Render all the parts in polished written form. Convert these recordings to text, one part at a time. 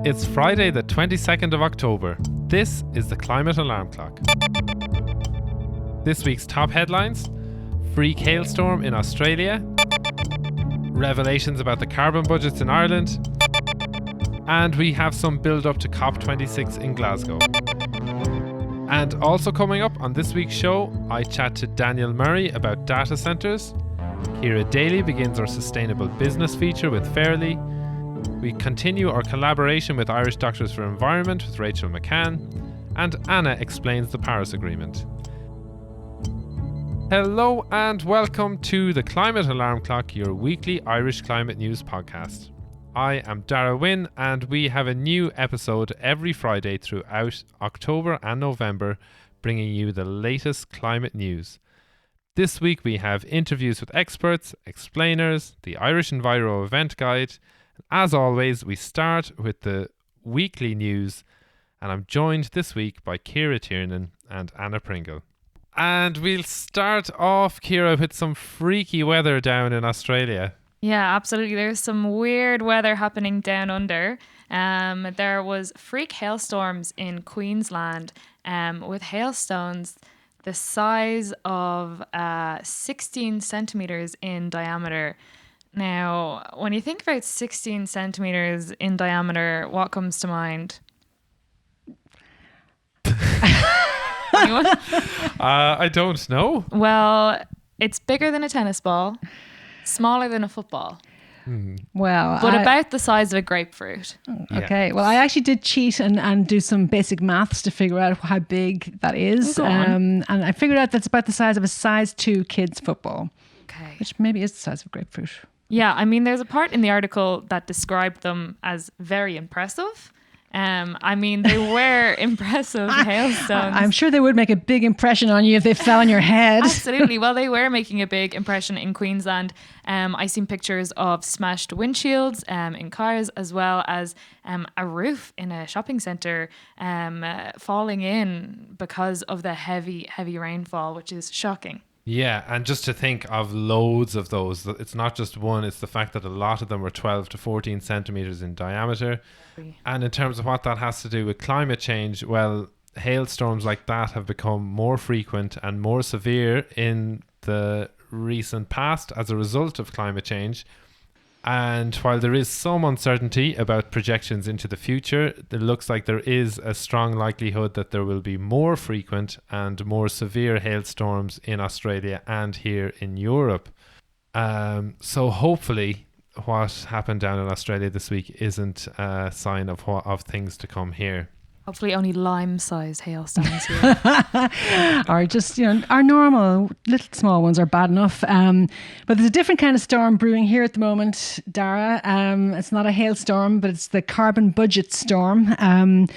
It's Friday the 22nd of October. This is the Climate Alarm Clock. This week's top headlines: freak hailstorm in Australia, revelations about the carbon budgets in Ireland, and we have some build up to COP26 in Glasgow. And also coming up on this week's show, I chat to Daniel Murray about data centres. Ciara Daly begins our sustainable business feature with Fairly. We continue our collaboration with Irish Doctors for Environment with Rachel McCann, and Anna explains the Paris Agreement. Hello and welcome to the Climate Alarm Clock, your weekly Irish climate news podcast. I am Darragh Wynne, and we have a new episode every Friday throughout October and November, bringing you the latest climate news. This week we have interviews with experts, explainers, the Irish Enviro event guide. As always, we start with the weekly news, and I'm joined this week by Ciara Tiernan and Anna Pringle. And we'll start off, Ciara, with some freaky weather down in Australia. Yeah, absolutely. There's some weird weather happening down under. There was freak hailstorms in Queensland with hailstones the size of 16 centimetres in diameter. Now, when you think about 16 centimetres in diameter, what comes to mind? Anyone? I don't know. Well, it's bigger than a tennis ball, smaller than a football. Well, but about the size of a grapefruit. Okay. Well, I actually did cheat and do some basic maths to figure out how big that is. And I figured out that's about the size of a size 2 kids football. Okay. Which maybe is the size of a grapefruit. Yeah, I mean, there's a part in the article that described them as very impressive. They were impressive hailstones. I'm sure they would make a big impression on you if they fell on your head. Absolutely. Well, they were making a big impression in Queensland. I seen pictures of smashed windshields in cars, as well as a roof in a shopping centre falling in because of the heavy rainfall, which is shocking. Yeah, and just to think of loads of those, it's not just one, it's the fact that a lot of them were 12 to 14 centimetres in diameter. And in terms of what that has to do with climate change, well, hailstorms like that have become more frequent and more severe in the recent past as a result of climate change. And while there is some uncertainty about projections into the future, it looks like there is a strong likelihood that there will be more frequent and more severe hailstorms in Australia and here in Europe. So hopefully what happened down in Australia this week isn't a sign of things to come here. Hopefully only lime-sized hailstones here. Or just, our normal little small ones are bad enough. But there's a different kind of storm brewing here at the moment, Darragh. It's not a hailstorm, but it's the carbon budget storm. And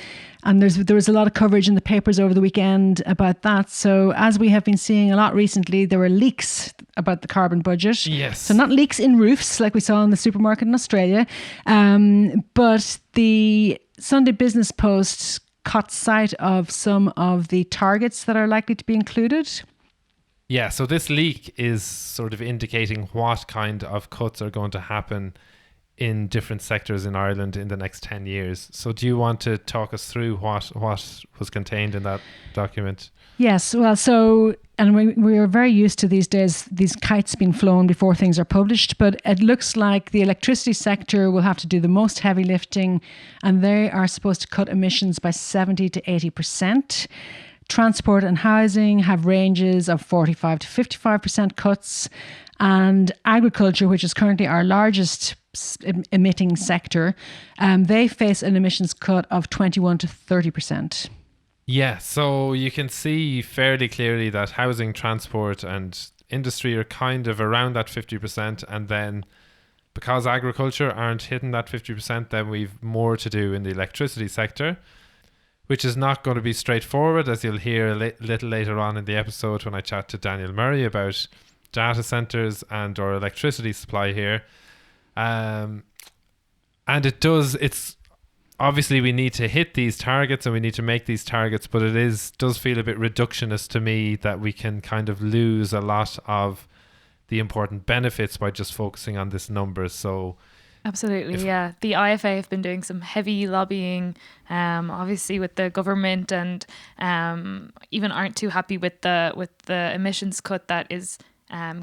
there was a lot of coverage in the papers over the weekend about that. So as we have been seeing a lot recently, there were leaks about the carbon budget. Yes. So not leaks in roofs like we saw in the supermarket in Australia, but the Sunday Business Post caught sight of some of the targets that are likely to be included. Yeah, so this leak is sort of indicating what kind of cuts are going to happen in different sectors in Ireland in the next 10 years. So do you want to talk us through what was contained in that document? Yes, well, and we are very used to these days, these kites being flown before things are published, but it looks like the electricity sector will have to do the most heavy lifting, and they are supposed to cut emissions by 70 to 80%. Transport and housing have ranges of 45 to 55% cuts, and agriculture, which is currently our largest emitting sector, they face an emissions cut of 21 to 30%. Yeah, so you can see fairly clearly that housing, transport and industry are kind of around that 50%, and then because agriculture aren't hitting that 50%, then we've more to do in the electricity sector, which is not going to be straightforward, as you'll hear a little later on in the episode when I chat to Daniel Murray about data centres and our electricity supply here. And it's obviously we need to hit these targets and we need to make these targets, but does feel a bit reductionist to me that we can kind of lose a lot of the important benefits by just focusing on this number. So Absolutely, yeah. The IFA have been doing some heavy lobbying, obviously with the government, and even aren't too happy with the emissions cut that is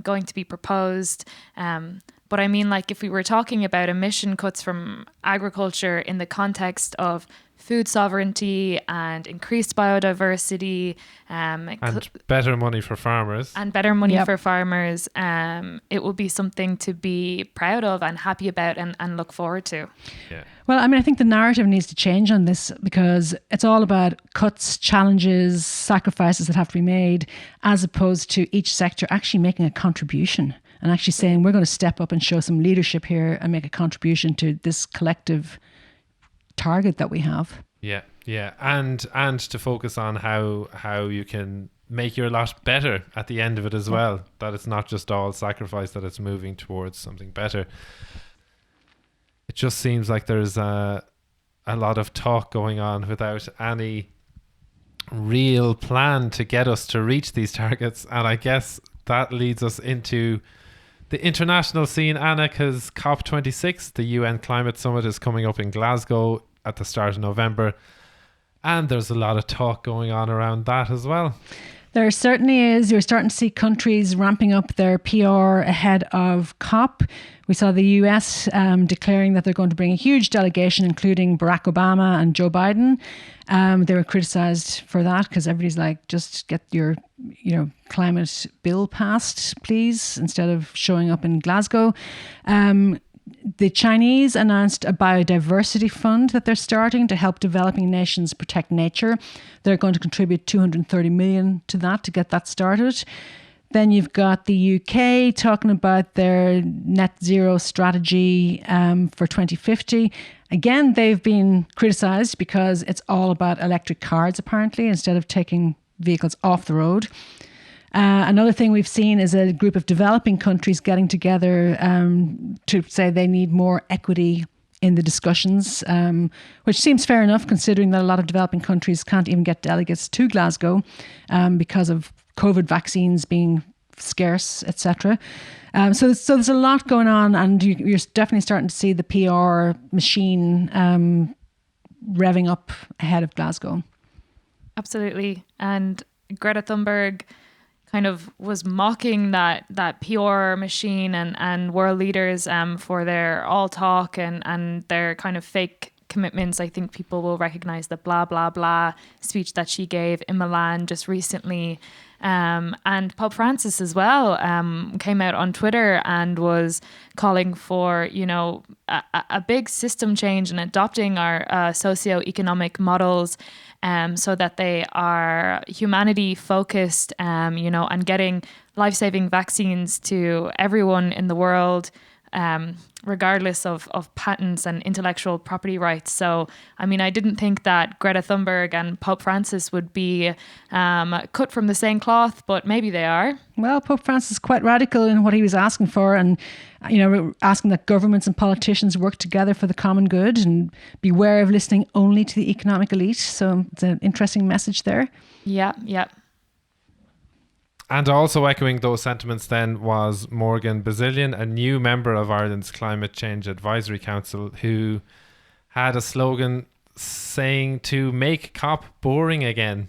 going to be proposed. But I mean, like, if we were talking about emission cuts from agriculture in the context of food sovereignty and increased biodiversity, and better money for farmers, for farmers, it will be something to be proud of and happy about and look forward to. Yeah. Well, I mean, I think the narrative needs to change on this, because it's all about cuts, challenges, sacrifices that have to be made, as opposed to each sector actually making a contribution and actually saying, we're going to step up and show some leadership here and make a contribution to this collective target that we have. Yeah, and to focus on how you can make your lot better at the end of it as well. That it's not just all sacrifice, that it's moving towards something better. It just seems like there's a lot of talk going on without any real plan to get us to reach these targets, and I guess that leads us into the international scene, Anna, because COP26, the UN Climate Summit, is coming up in Glasgow at the start of November. And there's a lot of talk going on around that as well. There certainly is. You're starting to see countries ramping up their PR ahead of COP. We saw the US declaring that they're going to bring a huge delegation, including Barack Obama and Joe Biden. They were criticized for that because everybody's like, just get your climate bill passed, please, instead of showing up in Glasgow. The Chinese announced a biodiversity fund that they're starting to help developing nations protect nature. They're going to contribute 230 million to that to get that started. Then you've got the UK talking about their net zero strategy for 2050. Again, they've been criticised because it's all about electric cars, apparently, instead of taking vehicles off the road. Another thing we've seen is a group of developing countries getting together to say they need more equity in the discussions, which seems fair enough considering that a lot of developing countries can't even get delegates to Glasgow because of COVID vaccines being scarce, etc. So there's a lot going on, and you're definitely starting to see the PR machine revving up ahead of Glasgow. Absolutely. And Greta Thunberg kind of was mocking that PR machine and world leaders for their all talk and their kind of fake commitments. I think people will recognize the blah, blah, blah speech that she gave in Milan just recently. And Pope Francis as well came out on Twitter and was calling for, a big system change and adopting our socio-economic models so that they are humanity focused, and getting life-saving vaccines to everyone in the world, regardless of patents and intellectual property rights. So, I mean, I didn't think that Greta Thunberg and Pope Francis would be cut from the same cloth, but maybe they are. Well, Pope Francis is quite radical in what he was asking for, and asking that governments and politicians work together for the common good and beware of listening only to the economic elite. So it's an interesting message there. Yeah. And also echoing those sentiments then was Morgan Bazilian, a new member of Ireland's Climate Change Advisory Council, who had a slogan saying to make COP boring again.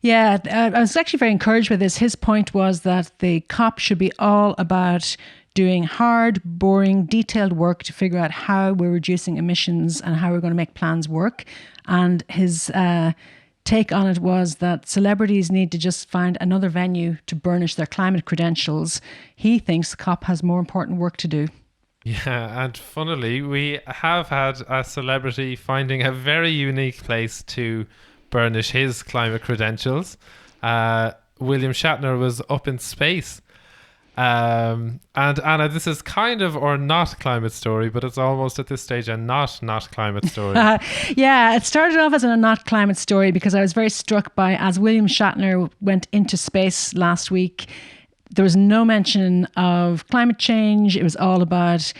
Yeah, I was actually very encouraged with this. His point was that the COP should be all about doing hard, boring, detailed work to figure out how we're reducing emissions and how we're going to make plans work. And his take on it was that celebrities need to just find another venue to burnish their climate credentials. He thinks the COP has more important work to do. Yeah, and funnily, we have had a celebrity finding a very unique place to burnish his climate credentials. William Shatner was up in space. And Anna, this is kind of or not climate story, but it's almost at this stage a not climate story. Yeah, it started off as a not climate story because I was very struck by, as William Shatner went into space last week, there was no mention of climate change. It was all about,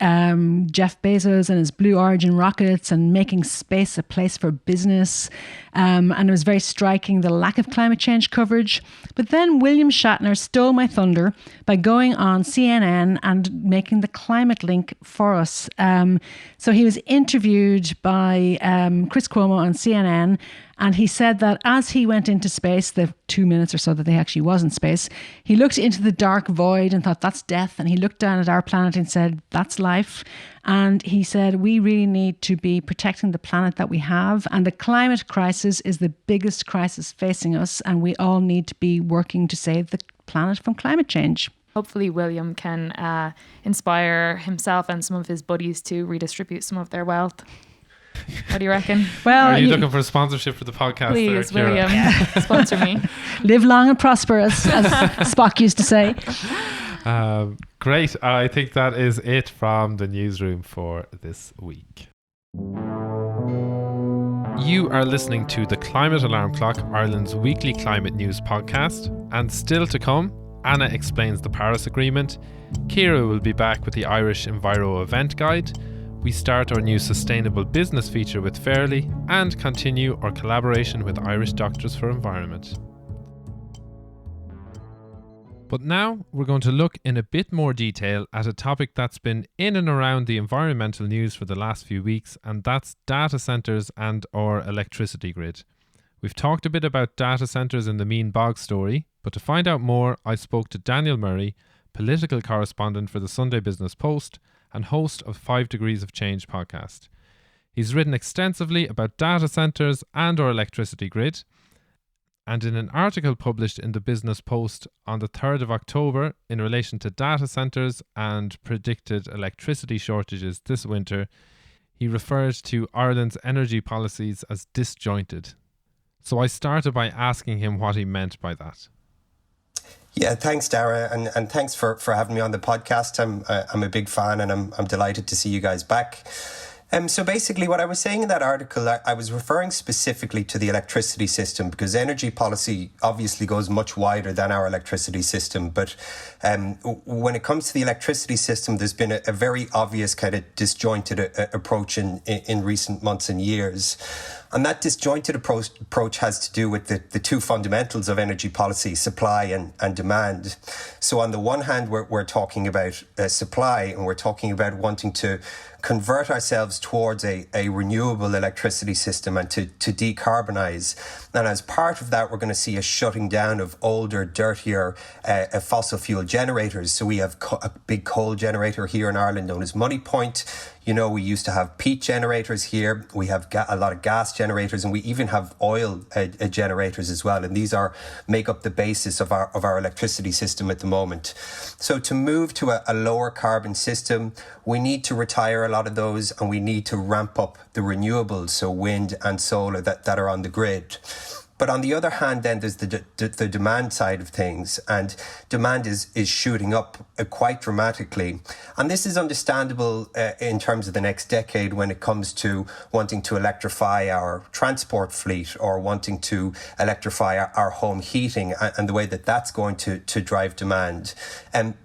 Jeff Bezos and his Blue Origin rockets and making space a place for business. And it was very striking, the lack of climate change coverage. But then William Shatner stole my thunder by going on CNN and making the climate link for us. So he was interviewed by Chris Cuomo on CNN, and he said that as he went into space, the 2 minutes or so that they actually was in space, he looked into the dark void and thought, that's death. And he looked down at our planet and said, that's life. And he said, we really need to be protecting the planet that we have. And the climate crisis is the biggest crisis facing us. And we all need to be working to save the planet from climate change. Hopefully William can inspire himself and some of his buddies to redistribute some of their wealth. What do you reckon? Well, are you looking for a sponsorship for the podcast? Please, William, sponsor me. Live long and prosper, as Spock used to say. Great. I think that is it from the newsroom for this week. You are listening to the Climate Alarm Clock, Ireland's weekly climate news podcast. And still to come, Anna explains the Paris Agreement. Ciara will be back with the Irish Enviro Event Guide. We start our new sustainable business feature with Fairly and continue our collaboration with Irish Doctors for Environment. But now we're going to look in a bit more detail at a topic that's been in and around the environmental news for the last few weeks, and that's data centres and our electricity grid. We've talked a bit about data centres in the Mean Bog story, but to find out more, I spoke to Daniel Murray, political correspondent for the Sunday Business Post and host of 5 Degrees of Change podcast. He's written extensively about data centres and our electricity grid, and in an article published in the Business Post on the 3rd of October in relation to data centres and predicted electricity shortages this winter, he referred to Ireland's energy policies as disjointed. So I started by asking him what he meant by that. Yeah, thanks, Darragh, and thanks for having me on the podcast. I'm a big fan, and I'm delighted to see you guys back. So basically, what I was saying in that article, I was referring specifically to the electricity system, because energy policy obviously goes much wider than our electricity system. But when it comes to the electricity system, there's been a very obvious kind of disjointed approach in recent months and years. And that disjointed approach has to do with the two fundamentals of energy policy, supply and demand. So on the one hand, we're talking about supply, and we're talking about wanting to convert ourselves towards a renewable electricity system and to decarbonize. And as part of that, we're going to see a shutting down of older, dirtier fossil fuel generators. So we have a big coal generator here in Ireland known as Moneypoint. You know, we used to have peat generators here. We have a lot of gas generators, and we even have oil generators as well. And these make up the basis of our electricity system at the moment. So to move to a lower carbon system, we need to retire a lot of those, and we need to ramp up the renewables, so wind and solar that are on the grid. But on the other hand, then there's the demand side of things, and demand is shooting up quite dramatically. And this is understandable in terms of the next decade when it comes to wanting to electrify our transport fleet or wanting to electrify our home heating and the way that that's going to drive demand.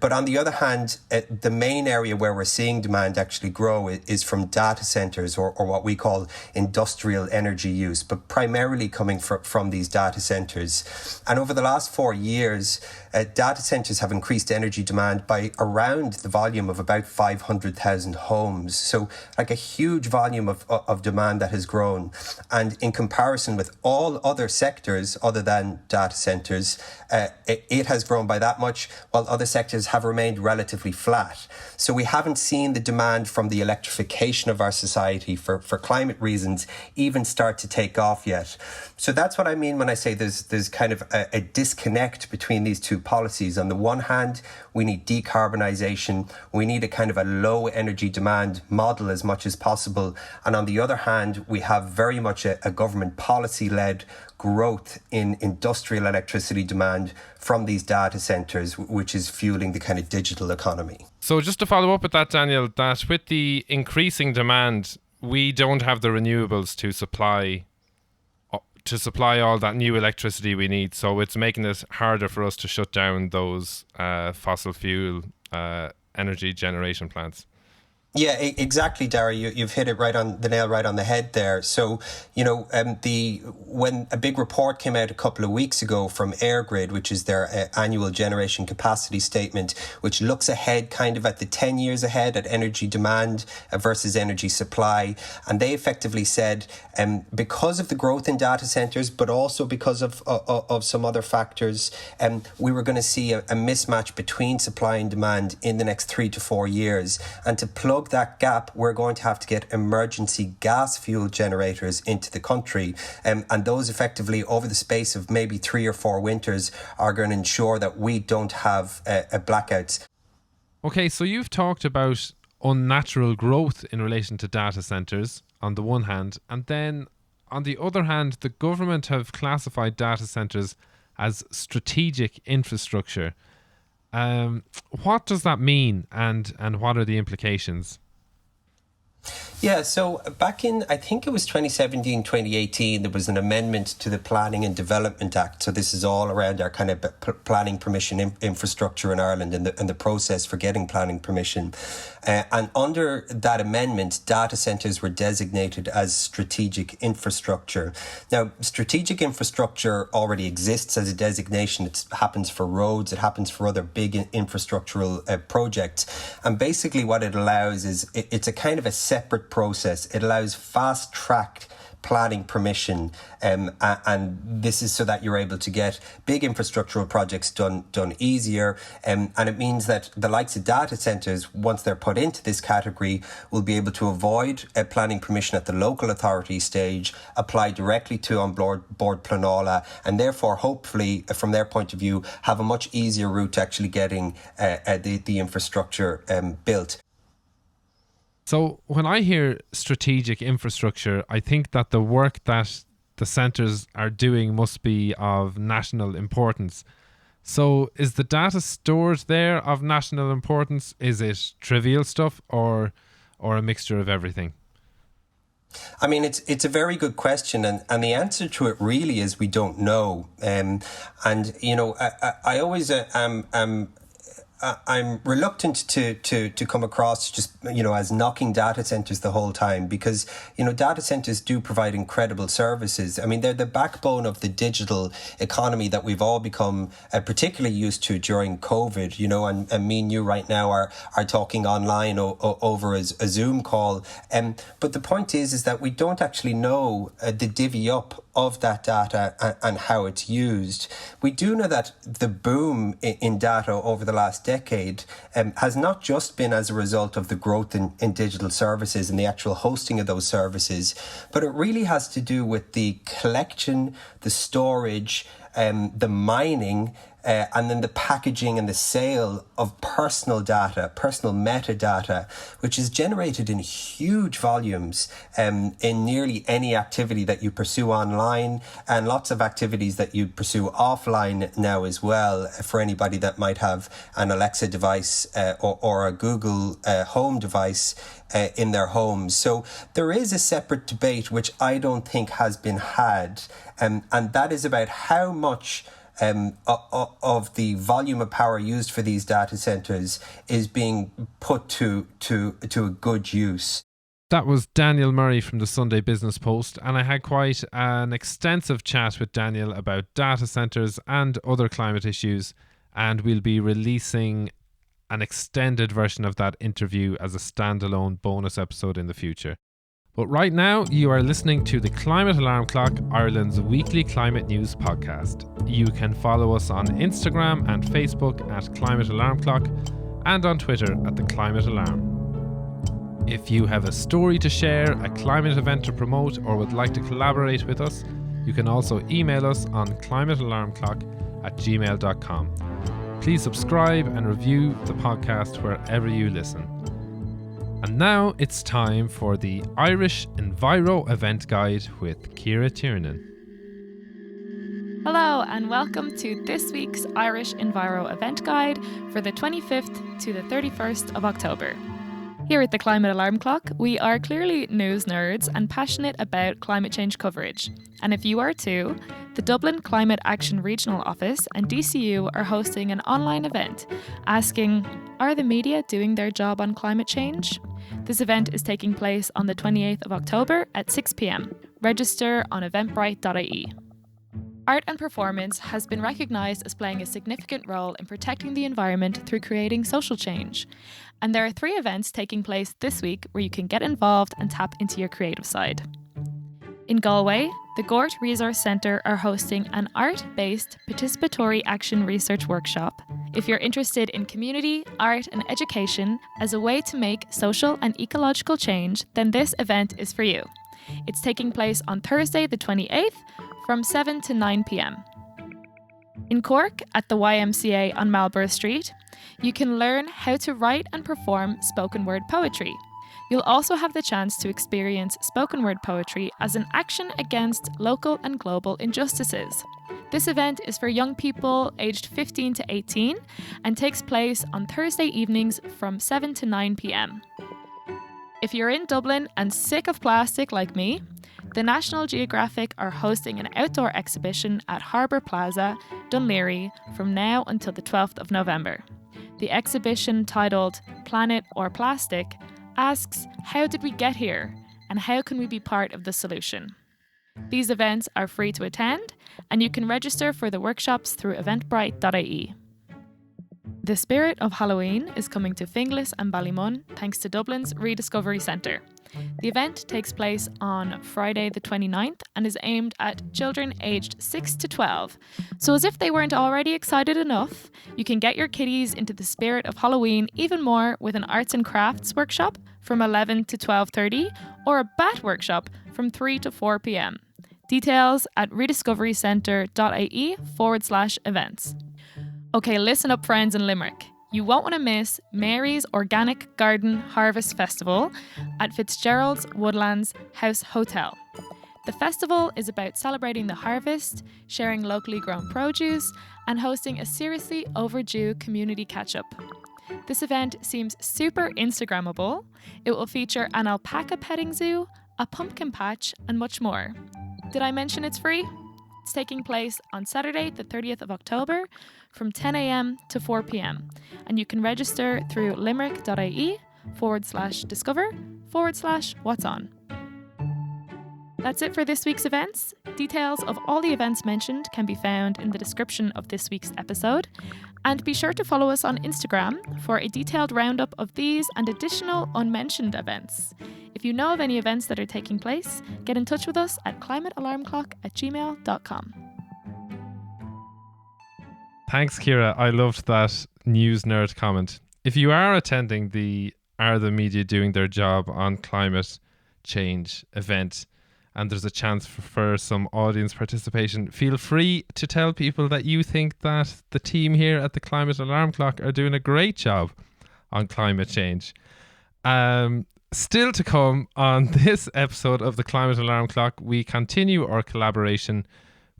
But on the other hand, the main area where we're seeing demand actually grow is from data centers or what we call industrial energy use, but primarily coming from these data centers. And over the last 4 years, data centers have increased energy demand by around the volume of about 500,000 homes. So like a huge volume of demand that has grown. And in comparison with all other sectors other than data centers, it has grown by that much, while other sectors have remained relatively flat. So we haven't seen the demand from the electrification of our society for climate reasons even start to take off yet. So that's what I mean when I say there's kind of a disconnect between these two policies. On the one hand, we need decarbonisation. We need a kind of a low energy demand model as much as possible. And on the other hand, we have very much a government policy-led growth in industrial electricity demand from these data centres, which is fueling the kind of digital economy. So just to follow up with that, Daniel, that with the increasing demand, we don't have the renewables to supply all that new electricity we need. So it's making it harder for us to shut down those fossil fuel energy generation plants. Yeah, exactly, Darragh. You've hit it right on the nail, right on the head there. So, when a big report came out a couple of weeks ago from AirGrid, which is their annual generation capacity statement, which looks ahead kind of at the 10 years ahead at energy demand versus energy supply. And they effectively said, because of the growth in data centers, but also because of some other factors, we were going to see a mismatch between supply and demand in the next 3 to 4 years. And to plug that gap, we're going to have to get emergency gas fuel generators into the country. And those effectively, over the space of maybe 3 or 4 winters, are going to ensure that we don't have blackouts. Okay, so you've talked about unnatural growth in relation to data centres on the one hand, and then on the other hand, the government have classified data centres as strategic infrastructure. What does that mean, and what are the implications? Yeah, so back in, I think it was 2017, 2018, there was an amendment to the Planning and Development Act. So this is all around our kind of planning permission infrastructure in Ireland and the process for getting planning permission. And under that amendment, data centres were designated as strategic infrastructure. Now, strategic infrastructure already exists as a designation. It happens for roads, it happens for other big infrastructural projects. And basically what it allows is, it's a kind of a separate process. It allows fast-tracked planning permission, and this is so that you're able to get big infrastructural projects done easier, and it means that the likes of data centres, once they're put into this category, will be able to avoid planning permission at the local authority stage, apply directly to on board Planola, and therefore hopefully from their point of view have a much easier route to actually getting the infrastructure built. So when I hear strategic infrastructure, I think that the work that the centres are doing must be of national importance. So is the data stored there of national importance? Is it trivial stuff or a mixture of everything? I mean, it's a very good question, and the answer to it really is we don't know. I always I'm reluctant to come across just, as knocking data centers the whole time, because, data centers do provide incredible services. I mean, they're the backbone of the digital economy that we've all become particularly used to during COVID, and me and you right now are talking online over a Zoom call. But the point is that we don't actually know the divvy up of that data and how it's used. We do know that the boom in data over the last decade has not just been as a result of the growth in digital services and the actual hosting of those services, but it really has to do with the collection, the storage, the mining, and then the packaging and the sale of personal data, personal metadata, which is generated in huge volumes in nearly any activity that you pursue online, and lots of activities that you pursue offline now as well, for anybody that might have an Alexa device or a Google Home device in their homes. So there is a separate debate which I don't think has been had, and that is about how much of the volume of power used for these data centers is being put to a good use. That was Daniel Murray from the Sunday Business Post, and I had quite an extensive chat with Daniel about data centers and other climate issues, and we'll be releasing an extended version of that interview as a standalone bonus episode in the future. But right now, you are listening to the Climate Alarm Clock, Ireland's weekly climate news podcast. You can follow us on Instagram and Facebook at Climate Alarm Clock, and on Twitter at The Climate Alarm. If you have a story to share, a climate event to promote, or would like to collaborate with us, you can also email us on climatealarmclock@gmail.com. Please subscribe and review the podcast wherever you listen. And now it's time for the Irish Enviro Event Guide with Ciara Tiernan. Hello and welcome to this week's Irish Enviro Event Guide for the 25th to the 31st of October. Here at the Climate Alarm Clock, we are clearly news nerds and passionate about climate change coverage. And if you are too, the Dublin Climate Action Regional Office and DCU are hosting an online event asking, are the media doing their job on climate change? This event is taking place on the 28th of October at 6 p.m. Register on eventbrite.ie. Art and performance has been recognised as playing a significant role in protecting the environment through creating social change. And there are 3 events taking place this week where you can get involved and tap into your creative side. In Galway, the Gort Resource Centre are hosting an art-based participatory action research workshop. If you're interested in community, art and education as a way to make social and ecological change, then this event is for you. It's taking place on Thursday the 28th from 7 to 9 p.m. In Cork, at the YMCA on Marlborough Street, you can learn how to write and perform spoken word poetry. You'll also have the chance to experience spoken word poetry as an action against local and global injustices. This event is for young people aged 15 to 18 and takes place on Thursday evenings from 7 to 9 p.m. If you're in Dublin and sick of plastic like me, the National Geographic are hosting an outdoor exhibition at Harbour Plaza, Dunleary, from now until the 12th of November. The exhibition, titled Planet or Plastic, asks, how did we get here and how can we be part of the solution? These events are free to attend and you can register for the workshops through eventbrite.ie. The spirit of Halloween is coming to Finglas and Ballymun thanks to Dublin's Rediscovery Centre. The event takes place on Friday the 29th and is aimed at children aged 6 to 12. So as if they weren't already excited enough, you can get your kiddies into the spirit of Halloween even more with an arts and crafts workshop from 11 to 12:30 or a bat workshop from 3 to 4 p.m. Details at rediscoverycentre.ie/events. Okay, listen up friends in Limerick. You won't want to miss Mary's Organic Garden Harvest Festival at Fitzgerald's Woodlands House Hotel. The festival is about celebrating the harvest, sharing locally grown produce, and hosting a seriously overdue community catch-up. This event seems super Instagrammable. It will feature an alpaca petting zoo, a pumpkin patch, and much more. Did I mention it's free? It's taking place on Saturday, the 30th of October from 10 a.m. to 4 p.m. And you can register through limerick.ie/discover/what's on. That's it for this week's events. Details of all the events mentioned can be found in the description of this week's episode. And be sure to follow us on Instagram for a detailed roundup of these and additional unmentioned events. If you know of any events that are taking place, get in touch with us at climatealarmclock@gmail.com. Thanks, Ciara. I loved that news nerd comment. If you are attending the Are the Media Doing Their Job on Climate Change event and there's a chance for some audience participation, feel free to tell people that you think that the team here at the Climate Alarm Clock are doing a great job on climate change. Still to come on this episode of the Climate Alarm Clock, we continue our collaboration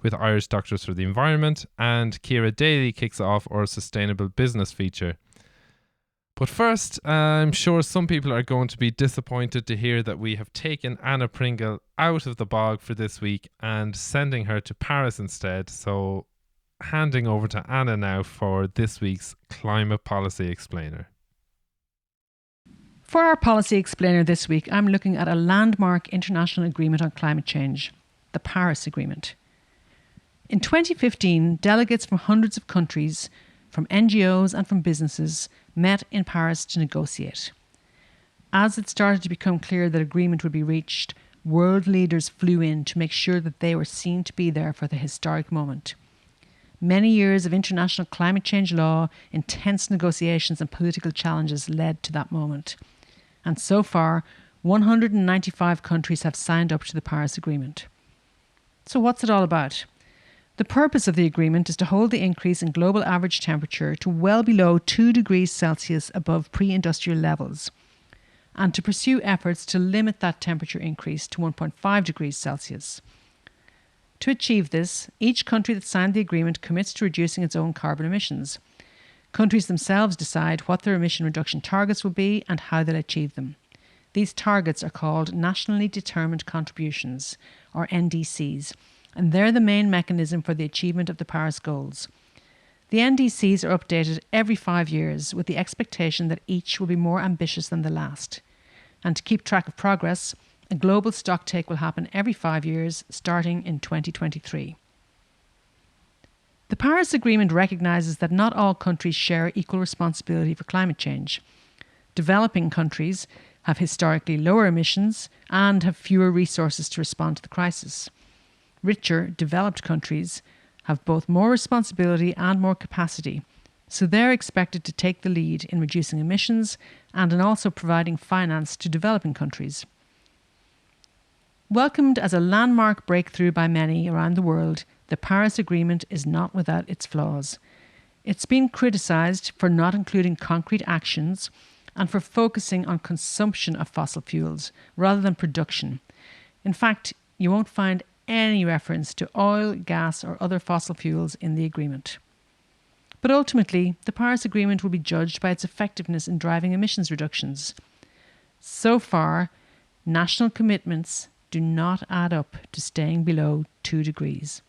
with Irish Doctors for the Environment, and Ciara Daly kicks off our Sustainable Business feature. But first, I'm sure some people are going to be disappointed to hear that we have taken Anna Pringle out of the bog for this week and sending her to Paris instead. So handing over to Anna now for this week's Climate Policy Explainer. For our Policy Explainer this week, I'm looking at a landmark international agreement on climate change, the Paris Agreement. In 2015, delegates from hundreds of countries, from NGOs and from businesses, met in Paris to negotiate. As it started to become clear that agreement would be reached, world leaders flew in to make sure that they were seen to be there for the historic moment. Many years of international climate change law, intense negotiations and political challenges led to that moment. And so far, 195 countries have signed up to the Paris Agreement. So what's it all about? The purpose of the agreement is to hold the increase in global average temperature to well below 2 degrees Celsius above pre-industrial levels, and to pursue efforts to limit that temperature increase to 1.5 degrees Celsius. To achieve this, each country that signed the agreement commits to reducing its own carbon emissions. Countries themselves decide what their emission reduction targets will be and how they'll achieve them. These targets are called Nationally Determined Contributions, or NDCs, and they're the main mechanism for the achievement of the Paris goals. The NDCs are updated every 5 years with the expectation that each will be more ambitious than the last. And to keep track of progress, a global stocktake will happen every 5 years, starting in 2023. The Paris Agreement recognises that not all countries share equal responsibility for climate change. Developing countries have historically lower emissions and have fewer resources to respond to the crisis. Richer, developed countries have both more responsibility and more capacity, so they're expected to take the lead in reducing emissions and in also providing finance to developing countries. Welcomed as a landmark breakthrough by many around the world, the Paris Agreement is not without its flaws. It's been criticised for not including concrete actions and for focusing on consumption of fossil fuels rather than production. In fact, you won't find any reference to oil, gas or other fossil fuels in the agreement. But ultimately, the Paris Agreement will be judged by its effectiveness in driving emissions reductions. So far, national commitments do not add up to staying below 2 degrees.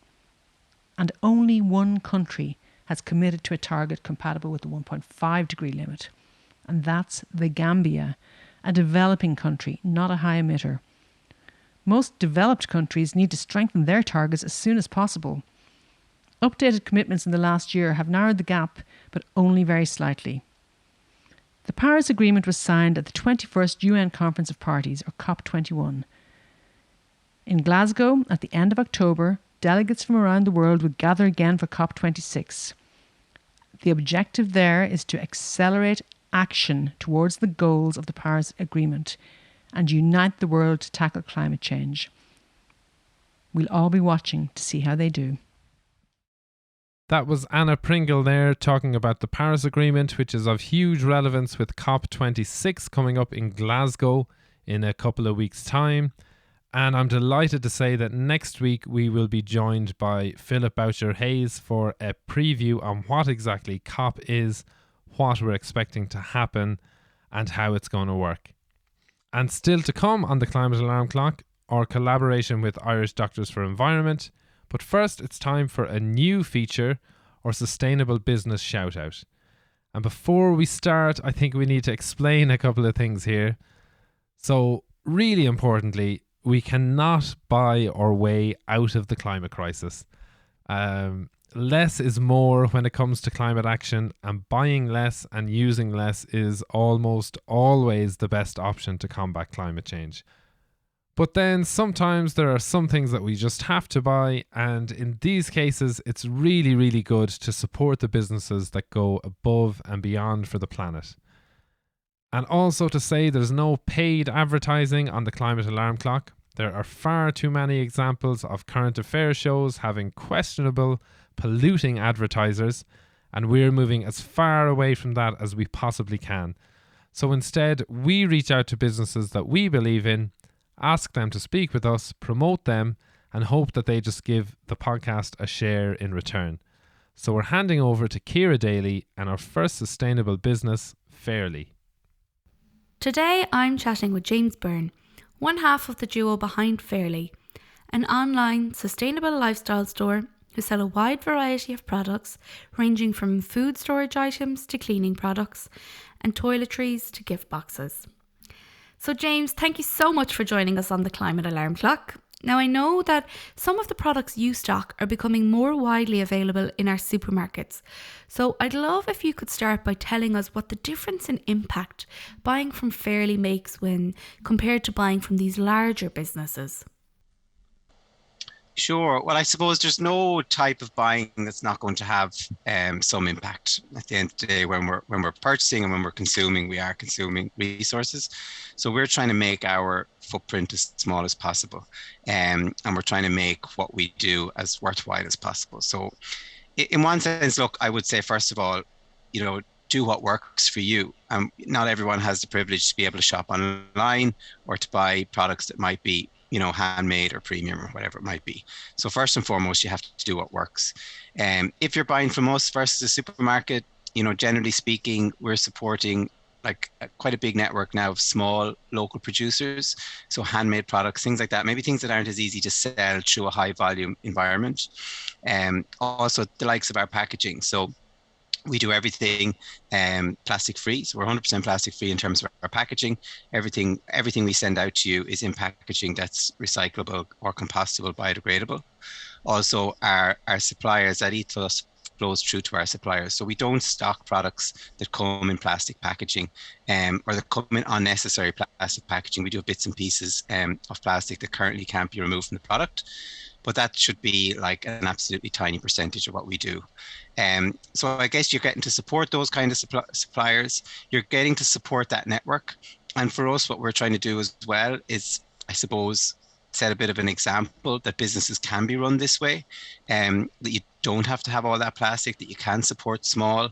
And only one country has committed to a target compatible with the 1.5 degree limit. And that's the Gambia, a developing country, not a high emitter. Most developed countries need to strengthen their targets as soon as possible. Updated commitments in the last year have narrowed the gap, but only very slightly. The Paris Agreement was signed at the 21st UN Conference of Parties, or COP21. In Glasgow, at the end of October, delegates from around the world would gather again for COP26. The objective there is to accelerate action towards the goals of the Paris Agreement and unite the world to tackle climate change. We'll all be watching to see how they do. That was Anna Pringle there talking about the Paris Agreement, which is of huge relevance with COP26 coming up in Glasgow in a couple of weeks' time. And I'm delighted to say that next week we will be joined by Philip Boucher-Hayes for a preview on what exactly COP is, what we're expecting to happen, and how it's going to work. And still to come on the Climate Alarm Clock, our collaboration with Irish Doctors for Environment. But first, it's time for a new feature, or Sustainable Business Shoutout. And before we start, I think we need to explain a couple of things here. So, really importantly, we cannot buy our way out of the climate crisis. Less is more when it comes to climate action, and buying less and using less is almost always the best option to combat climate change. But then sometimes there are some things that we just have to buy, and in these cases it's really, really good to support the businesses that go above and beyond for the planet. And also to say there's no paid advertising on the Climate Alarm Clock. There are far too many examples of current affairs shows having questionable, polluting advertisers, and we're moving as far away from that as we possibly can. So instead, we reach out to businesses that we believe in, ask them to speak with us, promote them, and hope that they just give the podcast a share in return. So we're handing over to Ciara Daly and our first sustainable business, Fairly. Today I'm chatting with James Byrne, one half of the duo behind Fairly, an online sustainable lifestyle store who sell a wide variety of products ranging from food storage items to cleaning products and toiletries to gift boxes. So James, thank you so much for joining us on the Climate Alarm Clock. Now I know that some of the products you stock are becoming more widely available in our supermarkets. So I'd love if you could start by telling us what the difference in impact buying from Fairly makes when compared to buying from these larger businesses. Sure. Well, I suppose there's no type of buying that's not going to have some impact. At the end of the day, when we're purchasing and when we're consuming, we are consuming resources. So we're trying to make our footprint as small as possible, and we're trying to make what we do as worthwhile as possible. So, in one sense, look, I would say first of all, do what works for you. Not everyone has the privilege to be able to shop online or to buy products that might be handmade or premium or whatever it might be. So first and foremost, you have to do what works. If you're buying from us versus a supermarket, Generally speaking, we're supporting quite a big network now of small local producers. So handmade products, things like that, maybe things that aren't as easy to sell through a high volume environment. Also the likes of our packaging. So we do everything plastic free. So we're 100% plastic free in terms of our packaging. Everything we send out to you is in packaging that's recyclable or compostable, biodegradable. Also, our suppliers, that ethos flows through to our suppliers. So we don't stock products that come in plastic packaging or that come in unnecessary plastic packaging. We do bits and pieces of plastic that currently can't be removed from the product, but that should be like an absolutely tiny percentage of what we do. So I guess you're getting to support those kind of suppliers. You're getting to support that network. And for us, what we're trying to do as well is, I suppose, set a bit of an example that businesses can be run this way, that you don't have to have all that plastic, that you can support small,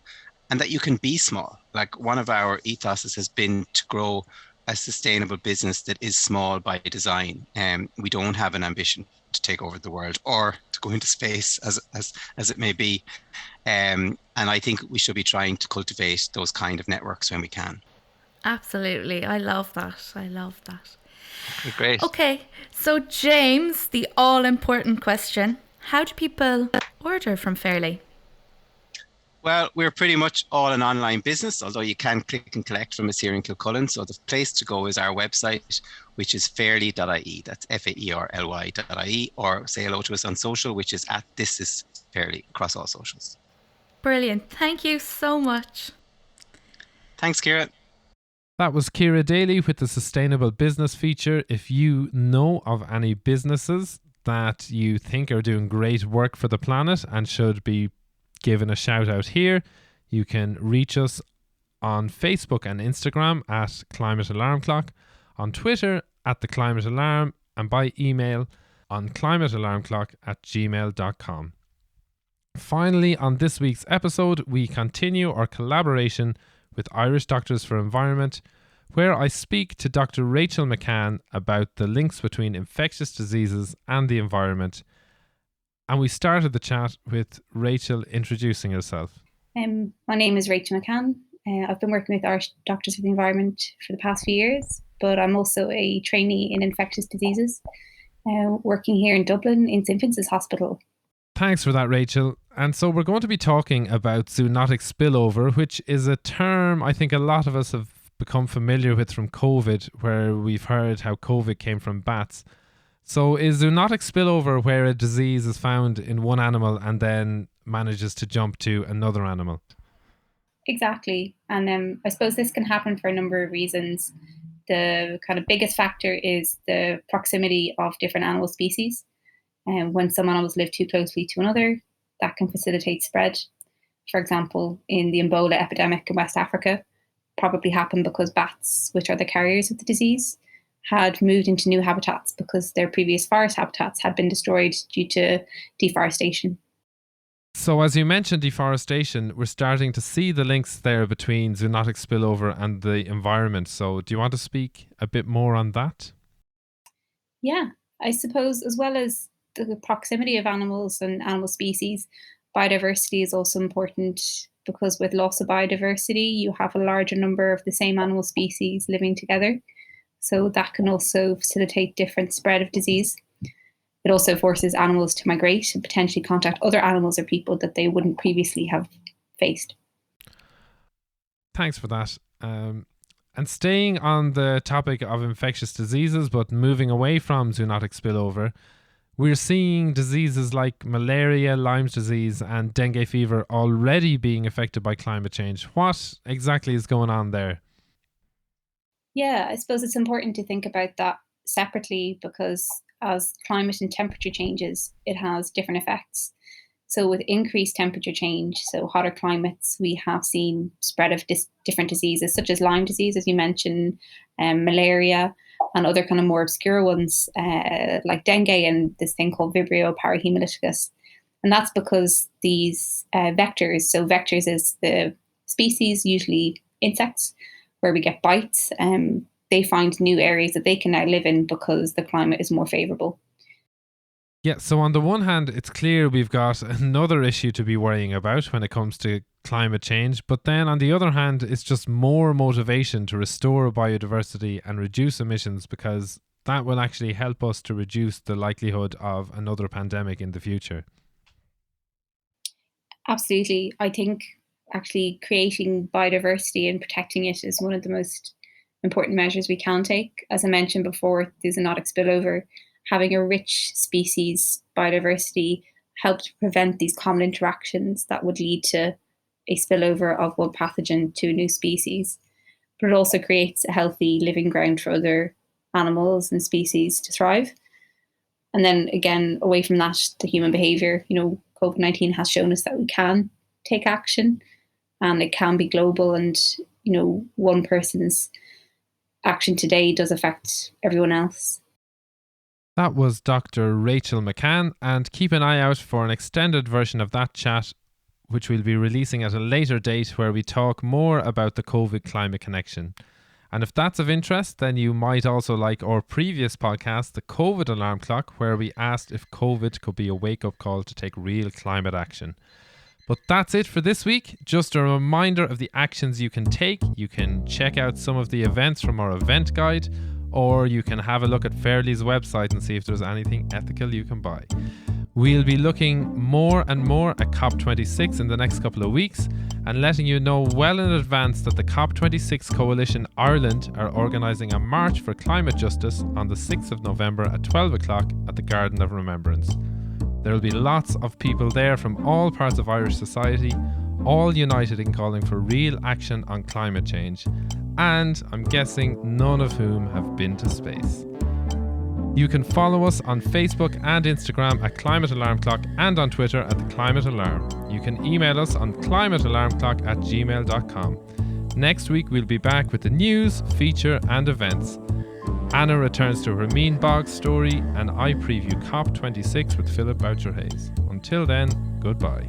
and that you can be small. Like, one of our ethoses has been to grow a sustainable business that is small by design. We don't have an ambition to take over the world or to go into space, as it may be. And I think we should be trying to cultivate those kind of networks when we can. Absolutely. I love that. I love that. Great. Okay, so James, the all-important question. How do people order from Fairly? Well, we're pretty much all an online business, although you can click and collect from us here in Kilcullen. So the place to go is our website, which is fairly.ie. That's faerly.ie, or say hello to us on social, which is @thisisfairly across all socials. Brilliant. Thank you so much. Thanks, Ciara. That was Ciara Daly with the Sustainable Business feature. If you know of any businesses that you think are doing great work for the planet and should be given a shout out here, you can reach us on Facebook and Instagram at Climate Alarm Clock, on Twitter at The Climate Alarm, and by email on climatealarmclock@gmail.com. Finally, on this week's episode, we continue our collaboration with Irish Doctors for Environment, where I speak to Dr. Rachel McCann about the links between infectious diseases and the environment. And we started the chat with Rachel introducing herself. My name is Rachel McCann. I've been working with Irish Doctors for the Environment for the past few years, but I'm also a trainee in infectious diseases, working here in Dublin in St. Vincent's Hospital. Thanks for that, Rachel. And so we're going to be talking about zoonotic spillover, which is a term I think a lot of us have become familiar with from COVID, where we've heard how COVID came from bats. So is zoonotic spillover where a disease is found in one animal and then manages to jump to another animal? Exactly. And I suppose this can happen for a number of reasons. The kind of biggest factor is the proximity of different animal species. And when some animals live too closely to another, that can facilitate spread. For example, in the Ebola epidemic in West Africa, probably happened because bats, which are the carriers of the disease, had moved into new habitats because their previous forest habitats had been destroyed due to deforestation. So as you mentioned deforestation, we're starting to see the links there between zoonotic spillover and the environment. So do you want to speak a bit more on that? Yeah, I suppose as well as the proximity of animals and animal species, biodiversity is also important, because with loss of biodiversity, you have a larger number of the same animal species living together. So that can also facilitate different spread of disease. It also forces animals to migrate and potentially contact other animals or people that they wouldn't previously have faced. Thanks for that. And staying on the topic of infectious diseases, but moving away from zoonotic spillover, we're seeing diseases like malaria, Lyme's disease, and dengue fever already being affected by climate change. What exactly is going on there? Yeah, I suppose it's important to think about that separately, because as climate and temperature changes, it has different effects. So with increased temperature change, so hotter climates, we have seen spread of different diseases such as Lyme disease, as you mentioned, malaria, and other kind of more obscure ones like dengue and this thing called Vibrio parahemolyticus. And that's because these vectors, so vectors is the species, usually insects, where we get bites, they find new areas that they can now live in because the climate is more favourable. Yeah, so on the one hand, it's clear we've got another issue to be worrying about when it comes to climate change. But then on the other hand, it's just more motivation to restore biodiversity and reduce emissions, because that will actually help us to reduce the likelihood of another pandemic in the future. Absolutely. I think actually creating biodiversity and protecting it is one of the most important measures we can take. As I mentioned before, the zoonotic spillover, having a rich species biodiversity helps prevent these common interactions that would lead to a spillover of one pathogen to a new species. But it also creates a healthy living ground for other animals and species to thrive. And then again, away from that, the human behavior, COVID-19 has shown us that we can take action and it can be global, and, one person's action today does affect everyone else. That was Dr. Rachel McCann, and keep an eye out for an extended version of that chat, which we'll be releasing at a later date, where we talk more about the COVID climate connection. And if that's of interest, then you might also like our previous podcast, The COVID Alarm Clock, where we asked if COVID could be a wake-up call to take real climate action. But that's it for this week. Just a reminder of the actions you can take. You can check out some of the events from our event guide, or you can have a look at Fairly's website and see if there's anything ethical you can buy. We'll be looking more and more at COP26 in the next couple of weeks, and letting you know well in advance that the COP26 Coalition Ireland are organising a March for Climate Justice on the 6th of November at 12 o'clock at the Garden of Remembrance. There will be lots of people there from all parts of Irish society, all united in calling for real action on climate change, and I'm guessing none of whom have been to space. You can follow us on Facebook and Instagram at Climate Alarm Clock, and on Twitter at The Climate Alarm. You can email us on climatealarmclock@gmail.com. Next week we'll be back with the news, feature and events. Anna returns to her Mean Bog story, and I preview COP26 with Philip Boucher-Hayes. Until then, goodbye.